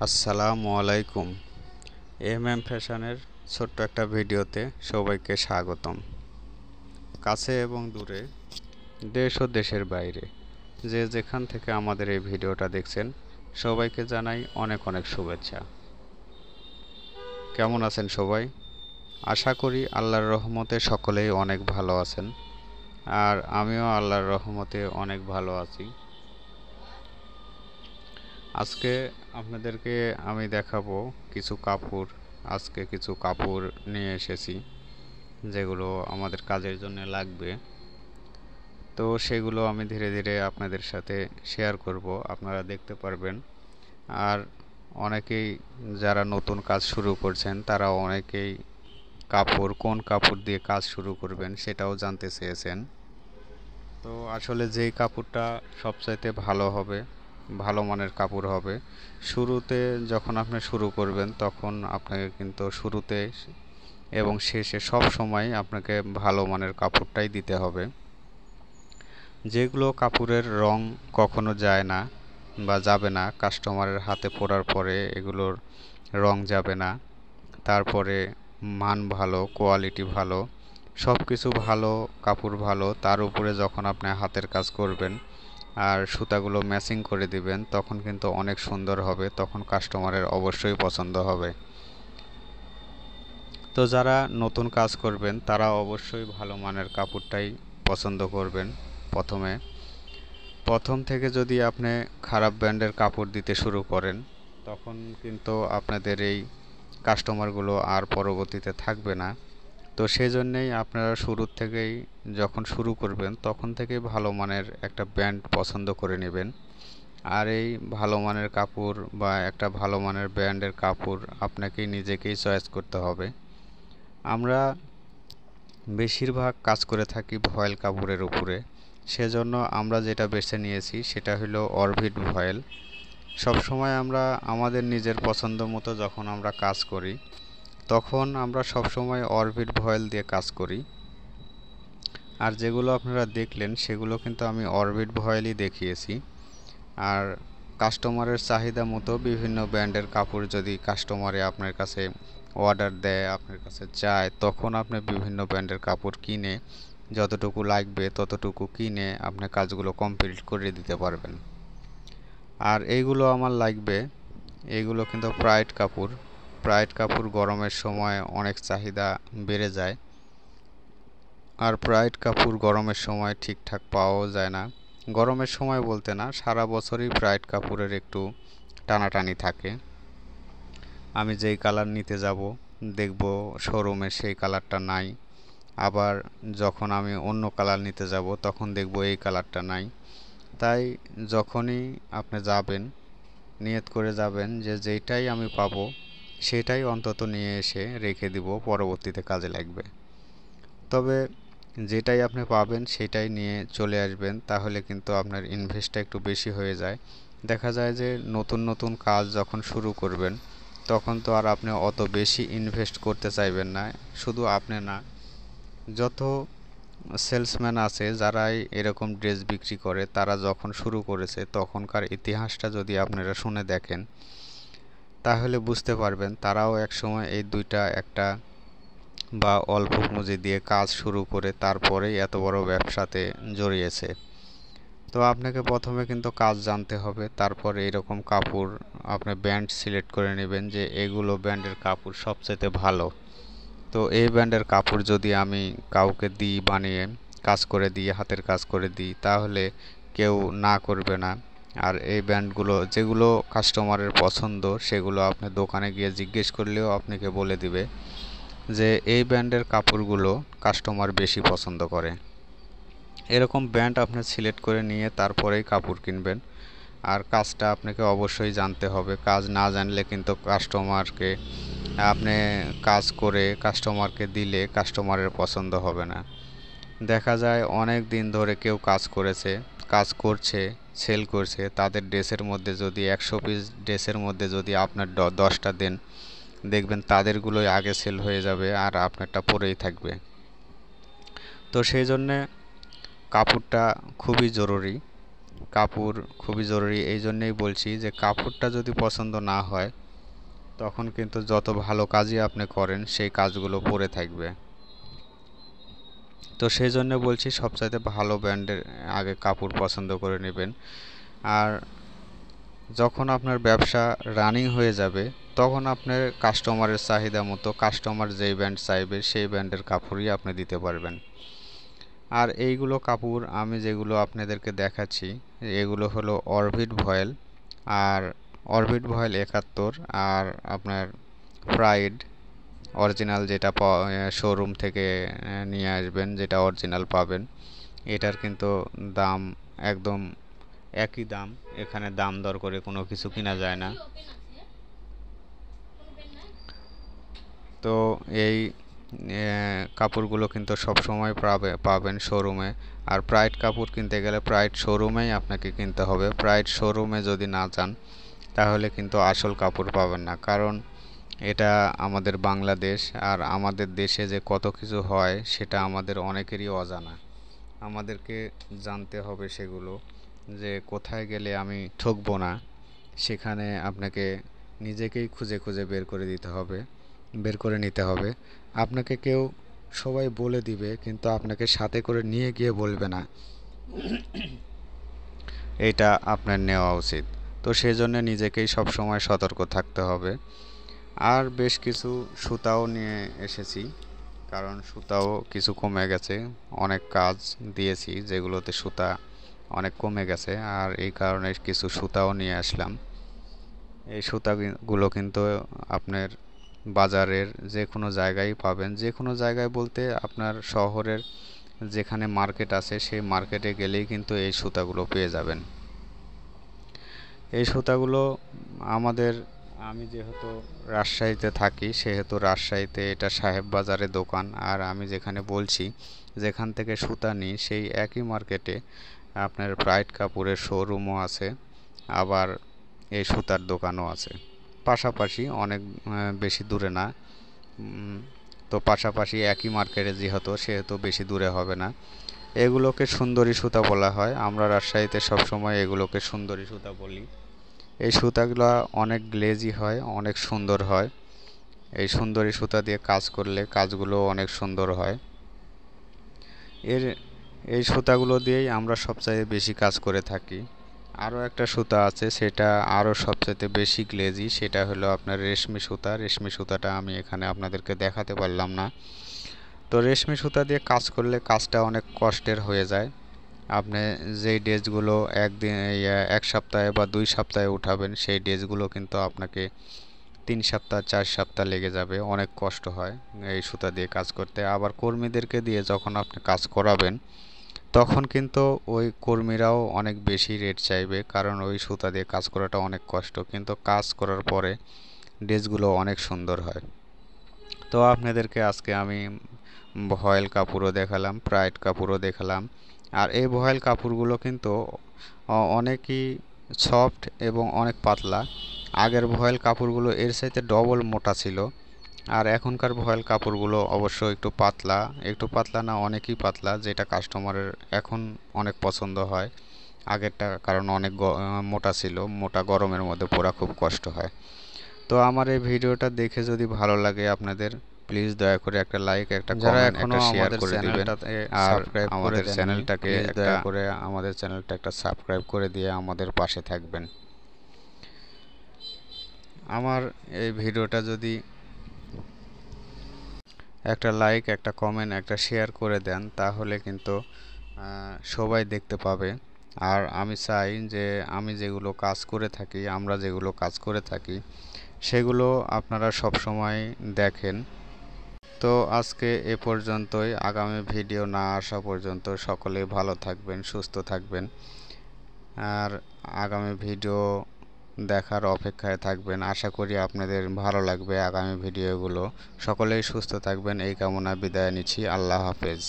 আসসালামু আলাইকুম। ফ্যাশনের ছোট্ট একটা ভিডিওতে সবাইকে স্বাগতম। কাছে এবং দূরে, দেশ ও দেশের বাইরে যে যেখান থেকে আমাদের এই ভিডিওটা দেখছেন, সবাইকে জানাই অনেক অনেক শুভেচ্ছা। কেমন আছেন সবাই? আশা করি আল্লাহর রহমতে সকলেই অনেক ভালো আছেন, আর আমিও আল্লাহর রহমতে অনেক ভালো আছি। আজকে আপনাদেরকে আমি দেখাবো কিছু কাপড়। আজকে কিছু কাপড় নিয়ে এসেছি যেগুলো আমাদের কাজের জন্য লাগবে। তো সেগুলো আমি ধীরে ধীরে আপনাদের সাথে শেয়ার করব, আপনারা দেখতে পারবেন। আর অনেকেই যারা নতুন কাজ শুরু করছেন তারা অনেকেই কোন কাপড় দিয়ে কাজ শুরু করবেন সেটাও জানতে চেয়েছেন। তো আসলে যেই কাপড়টা সবচাইতে ভালো হবে, ভালো মানের কাপড় হবে, শুরুতে যখন আপনি শুরু করবেন তখন আপনাকে কিন্তু শুরুতে এবং শেষে সব সময় আপনাকে ভালো মানের কাপড়টাই দিতে হবে। যেগুলো কাপড়ের রং কখনো যায় না বা যাবে না, কাস্টমারের হাতে পরার পরে এগুলোর রং যাবে না, তারপরে মান ভালো, কোয়ালিটি ভালো, সব কিছু ভালো, কাপড় ভালো, তার উপরে যখন আপনি হাতের কাজ করবেন আর সুতাগুলো ম্যাচিং করে দিবেন তখন কিন্তু অনেক সুন্দর হবে, তখন কাস্টমারের অবশ্যই পছন্দ হবে। তো যারা নতুন কাজ করবেন তারা অবশ্যই ভালো মানের কাপড়টাই পছন্দ করবেন। প্রথম থেকে যদি আপনি খারাপ ব্র্যান্ডের কাপড় দিতে শুরু করেন তখন কিন্তু আপনাদের এই কাস্টমারগুলো আর পরবর্তীতে থাকবে না। তো সেই জন্যেই আপনারা শুরুর থেকেই যখন শুরু করবেন তখন থেকেই ভালো মানের একটা ব্র্যান্ড পছন্দ করে নেবেন। আর এই ভালো মানের কাপড় বা একটা ভালো মানের ব্র্যান্ডের কাপড় আপনাকেই নিজেকেই চয়েস করতে হবে। আমরা বেশিরভাগ কাজ করে থাকি ভয়েল কাপড়ের উপরে, সেজন্য আমরা যেটা বেছে নিয়েছি সেটা হলো অরবিট ভয়েল। সবসময় আমরা আমাদের নিজের পছন্দ মতো যখন আমরা কাজ করি তখন আমরা সবসময় অরবিট ভয়েল দিয়ে কাজ করি। আর যেগুলো আপনারা দেখলেন সেগুলো কিন্তু আমি অরবিট ভয়েলই দেখিয়েছি। আর কাস্টমারের চাহিদা মতো বিভিন্ন ব্র্যান্ডের কাপড় যদি কাস্টমারে আপনার কাছে অর্ডার দেয়, আপনার কাছে চায়, তখন আপনি বিভিন্ন ব্র্যান্ডের কাপড় কিনে যতটুকু লাগবে ততটুকু কিনে আপনি কাজগুলো কমপ্লিট করে দিতে পারবেন। আর এইগুলো আমার লাগবে, এইগুলো কিন্তু প্রাইড কাপড় গরমের সময় অনেক চাহিদা বেড়ে যায়। আর প্রাইড কাপড় গরমের সময় ঠিকঠাক পাওয়াও যায় না। গরমের সময় বলতে না, সারা বছরই প্রাইড কাপড়ের একটু টানাটানি থাকে। আমি যেই কালার নিতে যাব দেখব শোরুমে সেই কালারটা নাই, আবার যখন আমি অন্য কালার নিতে যাব তখন দেখব এই কালারটা নাই। তাই যখনই আপনি যাবেন নিয়ত করে যাবেন যে যেইটাই আমি পাবো সেটাই অন্তত নিয়ে এসে রেখে দিব, পরবর্তীতে কাজে লাগবে। তবে যেটাই আপনি পাবেন সেটাই নিয়ে চলে আসবেন, তাহলে কিন্তু আপনার ইনভেস্টটা একটু বেশি হয়ে যায়। দেখা যায় যে নতুন নতুন কাজ যখন শুরু করবেন তখন তো আর আপনি অত বেশি ইনভেস্ট করতে চাইবেন না। শুধু আপনি না, যত সেলসম্যান আছে যারাই এরকম ড্রেস বিক্রি করে তারা যখন শুরু করেছে তখনকার ইতিহাসটা যদি আপনারা শুনে দেখেন তাহলে বুঝতে পারবেন তারাও একসময় এই দুইটা একটা বা অল্প পুঁজি দিয়ে কাজ শুরু করে তারপরেই এত বড় ব্যবসাতে জড়িয়েছে। তো আপনাকে প্রথমে কিন্তু কাজ জানতে হবে, তারপর এইরকম কাপড় আপনি ব্র্যান্ড সিলেক্ট করে নেবেন যে এগুলো ব্র্যান্ডের কাপড় সবচেয়ে ভালো। তো এই ব্র্যান্ডের কাপড় যদি আমি কাউকে দিই বানিয়ে, কাজ করে দিই, হাতের কাজ করে দিই, তাহলে কেউ না করবে না। আর এই ব্র্যান্ডগুলো যেগুলো কাস্টমারের পছন্দ সেগুলো আপনি দোকানে গিয়ে জিজ্ঞেস করলেও আপনাকে বলে দিবে যে এই ব্র্যান্ডের কাপড়গুলো কাস্টমার বেশি পছন্দ করে। এরকম ব্র্যান্ড আপনি সিলেক্ট করে নিয়ে তারপরেই কাপড় কিনবেন। আর কাজটা আপনাকে অবশ্যই জানতে হবে, কাজ না জানলে কিন্তু কাস্টমারকে আপনি কাজ করে কাস্টমারকে দিলে কাস্টমারের পছন্দ হবে না। দেখা যায় অনেক দিন ধরে কেউ কাজ করছে, সেল করছে, তাদের ড্রেসের মধ্যে যদি 100 পিস ড্রেসের মধ্যে যদি আপনার 10টা দেন, দেখবেন তাদেরগুলোই আগে সেল হয়ে যাবে আর আপনারটা পরেই থাকবে। তো সেই জন্যে কাপড়টা খুবই জরুরি। কাপড় খুবই জরুরি। এই জন্যেই বলছি যে কাপড়টা যদি পছন্দ না হয় তখন কিন্তু যত ভালো কাজই আপনি করেন সেই কাজগুলো পড়ে থাকবে। তো সেই জন্য বলছি সবচাইতে ভালো ব্র্যান্ডের আগে কাপড় পছন্দ করে নেবেন। আর যখন আপনার ব্যবসা রানিং হয়ে যাবে তখন আপনার কাস্টমারের চাহিদা মতো কাস্টমার যেই ব্র্যান্ড চাইবে সেই ব্র্যান্ডের কাপড়ই আপনি দিতে পারবেন। আর এইগুলো কাপড় আমি যেগুলো আপনাদেরকে দেখাচ্ছি এগুলো হলো অরবিট ভয়েল, আর অরবিট ভয়েল 71, আর আপনার প্রাইড অরিজিনাল যেটা শোরুম থেকে নিয়ে আসবেন, যেটা অরিজিনাল পাবেন। এটার কিন্তু দাম একদম একই দাম, এখানে দাম দর করে কোনো কিছু কিনা যায় না। তো এই কাপড়গুলো কিন্তু সব সময় পাবেন শোরুমে। আর প্রাইড কাপড় কিনতে গেলে প্রাইড শোরুমেই আপনাকে কিনতে হবে। প্রাইড শোরুমে যদি না যান তাহলে কিন্তু আসল কাপড় পাবেন না, কারণ এটা আমাদের বাংলাদেশ, আর আমাদের দেশে যে কত কিছু হয় সেটা আমাদের অনেকেরই অজানা। আমাদেরকে জানতে হবে সেগুলো, যে কোথায় গেলে আমি ঠকবো না, সেখানে আপনাকে নিজেকেই খুঁজে খুঁজে বের করে নিতে হবে। আপনাকে কেউ সবাই বলে দিবে কিন্তু আপনাকে সাথে করে নিয়ে গিয়ে বলবে না, এটা আপনার নেওয়া উচিত। তো সেই জন্য নিজেকেই সবসময় সতর্ক থাকতে হবে। আর বেশ কিছু সুতাও নিয়ে এসেছি, কারণ সুতাও কিছু কমে গেছে, অনেক কাজ দিয়েছি যেগুলোতে সুতা অনেক কমে গেছে, আর এই কারণে কিছু সুতাও নিয়ে আসলাম। এই সুতাগুলো কিন্তু আপনার বাজারের যে কোনো জায়গায় পাবেন, যে কোনো জায়গায় বলতে আপনার শহরের যেখানে মার্কেট আছে সেই মার্কেটে গেলেই কিন্তু এই সুতাগুলো পেয়ে যাবেন। এই সুতাগুলো আমি যেহেতু রাজশাহীতে থাকি সেহেতু রাজশাহীতে এটা সাহেব বাজারে দোকান, আর আমি যেখানে বলছি যেখান থেকে সুতা নিই সেই একই মার্কেটে আপনার প্রাইড কাপড়ের শোরুমও আছে, আবার এই সুতার দোকানও আছে পাশাপাশি, অনেক বেশি দূরে না। তো পাশাপাশি একই মার্কেটে যেহেতু সেহেতু বেশি দূরে হবে না। এগুলোকে সুন্দরী সুতা বলা হয়, আমরা রাজশাহীতে সবসময় এগুলোকে সুন্দরী সুতা বলি। এই সুতাগুলো অনেক গ্লেজি হয়, অনেক সুন্দর হয়। এই সুন্দরী সুতা দিয়ে কাজ করলে কাজগুলো অনেক সুন্দর হয়। এই সুতাগুলো দিয়েই আমরা সবচেয়ে বেশি কাজ করে থাকি। আরও একটা সুতা আছে, সেটা আরও সবচেয়ে বেশি গ্লেজি, সেটা হলো আপনার রেশমি সুতা। রেশমি সুতাটা আমি এখানে আপনাদেরকে দেখাতে পারলাম না। তো রেশমি সুতা দিয়ে কাজ করলে কাজটা অনেক কষ্টের হয়ে যায়। আপনি যেই ড্রেসগুলো এক সপ্তাহে বা 2 সপ্তাহে উঠাবেন সেই ড্রেসগুলো কিন্তু আপনাকে 3 সপ্তাহ 4 সপ্তাহ লেগে যাবে, অনেক কষ্ট হয় এই সুতা দিয়ে কাজ করতে। আবার কর্মীদেরকে দিয়ে যখন আপনি কাজ করাবেন তখন কিন্তু ওই কর্মীরাও অনেক বেশি রেট চাইবে, কারণ ওই সুতা দিয়ে কাজ করাটা অনেক কষ্ট, কিন্তু কাজ করার পরে ড্রেসগুলো অনেক সুন্দর হয়। তো আপনাদেরকে আজকে আমি ভয়েল কাপড়ও দেখালাম, প্রাইড কাপড়ও দেখালাম। আর এই ভয়েল কাপড়গুলো কিন্তু অনেকই সফট এবং অনেক পাতলা। আগের ভয়েল কাপড়গুলো এর চাইতে ডবল মোটা ছিল, আর এখনকার ভয়েল কাপড়গুলো অবশ্য একটু পাতলা না অনেকই পাতলা, যেটা কাস্টমারের এখন অনেক পছন্দ হয়। আগেরটা কারণ অনেক মোটা ছিল, মোটা গরমের মধ্যে পরা খুব কষ্ট হয়। তো আমার এই ভিডিওটা দেখে যদি ভালো লাগে আপনাদের, প্লিজ দয়া করে একটা লাইক, একটা কমেন্ট, একটা শেয়ার করে দিবেন। আর আমাদের চ্যানেলটাকে দয়া করে আমাদের চ্যানেলটা একটা সাবস্ক্রাইব করে দিয়ে আমাদের পাশে থাকবেন। আমার এই ভিডিওটা যদি একটা লাইক, একটা কমেন্ট, একটা শেয়ার করে দেন তাহলে কিন্তু সবাই দেখতে পাবে। আর আমি চাই যে আমরা যেগুলো কাজ করে থাকি সেগুলো আপনারা সব সময় দেখেন। তো আজকে এ পর্যন্তই, আগামী ভিডিও না আসা পর্যন্ত সকলেই ভালো থাকবেন, সুস্থ থাকবেন, আর আগামী ভিডিও দেখার অপেক্ষায় থাকবেন। আশা করি আপনাদের ভালো লাগবে আগামী ভিডিওগুলো। সকলেই সুস্থ থাকবেন এই কামনা বিদায় নিচ্ছি। আল্লাহ হাফেজ।